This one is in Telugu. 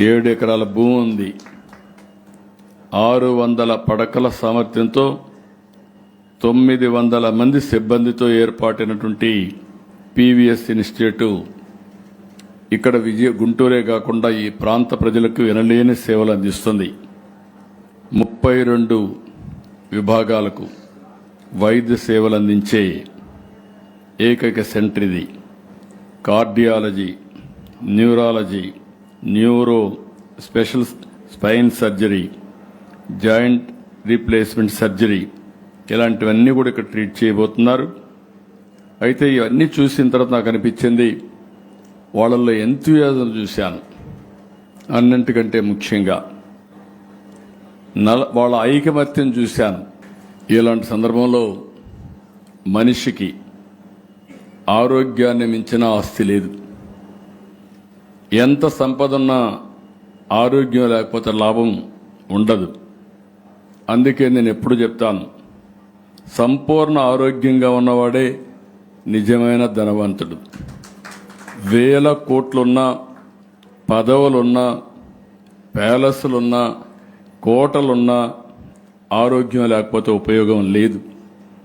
7 ఎకరాల భూమి ఉంది. 600 పడకల సామర్థ్యంతో 900 మంది సిబ్బందితో ఏర్పాటైనటువంటి పీవీఎస్ ఇన్స్టిట్యూట్ ఇక్కడ గుంటూరే కాకుండా ఈ ప్రాంత ప్రజలకు వినలేని సేవలు అందిస్తుంది. 32 విభాగాలకు వైద్య సేవలు అందించే ఏకైక సెంటర్ ఇది. Cardiology, neurology, neuro, special spine surgery, joint replacement surgery ఇలాంటివన్నీ కూడా ఇక్కడ ట్రీట్ చేయబోతున్నారు. అయితే ఇవన్నీ చూసిన తర్వాత నాకు అనిపించింది, వాళ్ళల్లో ఎంతూయాజం చూశాను. అన్నింటికంటే ముఖ్యంగా వాళ్ళ ఐకమత్యం చూశాను. ఇలాంటి సందర్భంలో మనిషికి ఆరోగ్యాన్ని మించిన ఆస్తి లేదు. ఎంత సంపద ఉన్నా ఆరోగ్యం లేకపోతే లాభం ఉండదు. అందుకే నేను ఎప్పుడు చెప్తాను, సంపూర్ణ ఆరోగ్యంగా ఉన్నవాడే నిజమైన ధనవంతుడు. 1000 కోట్లున్నా, పదవులున్నా, ప్యాలెస్లున్నా, కోటలున్నా ఆరోగ్యం లేకపోతే ఉపయోగం లేదు.